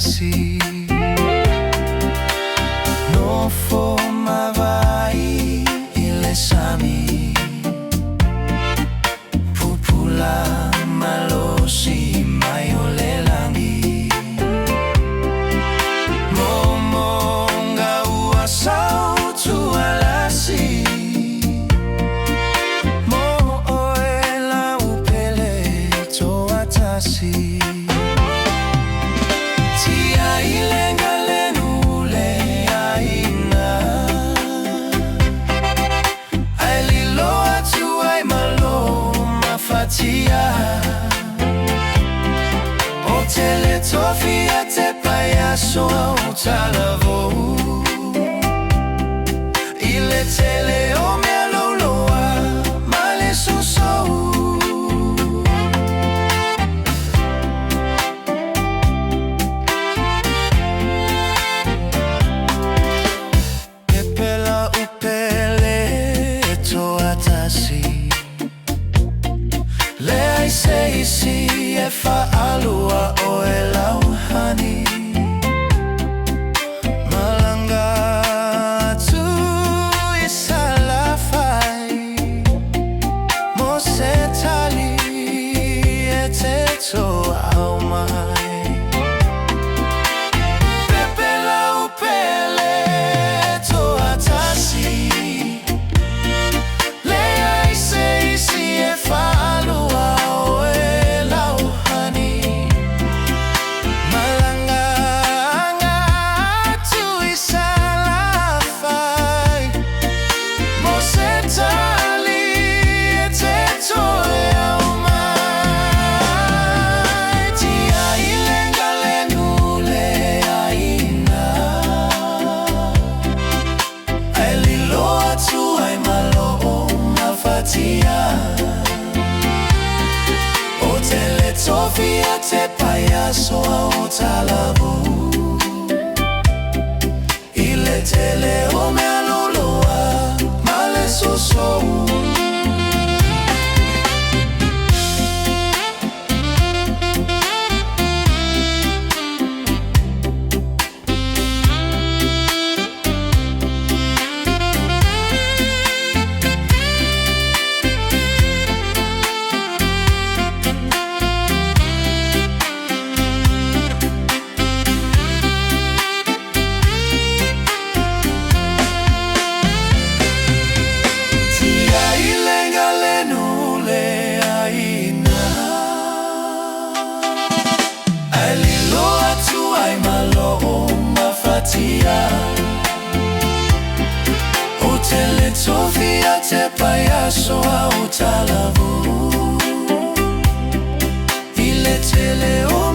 tasi no fo mawai ile sami pupula malosi maiolelangi momonga uasau tualasi mo oela upele toatasi Otele tofia te payaso utalavo ile tele o me aloloa male suso Pepela upele to atasi Le se isi e fa alua o e lauhani Malanga tu isalafai Mo se tali e te to au mai Pepela upele to atasi Le ai se isi e fa Otele tofia te payaso utalavu ile tele o me aloloa male suso Otele tofia te payaso utalavu ile tele o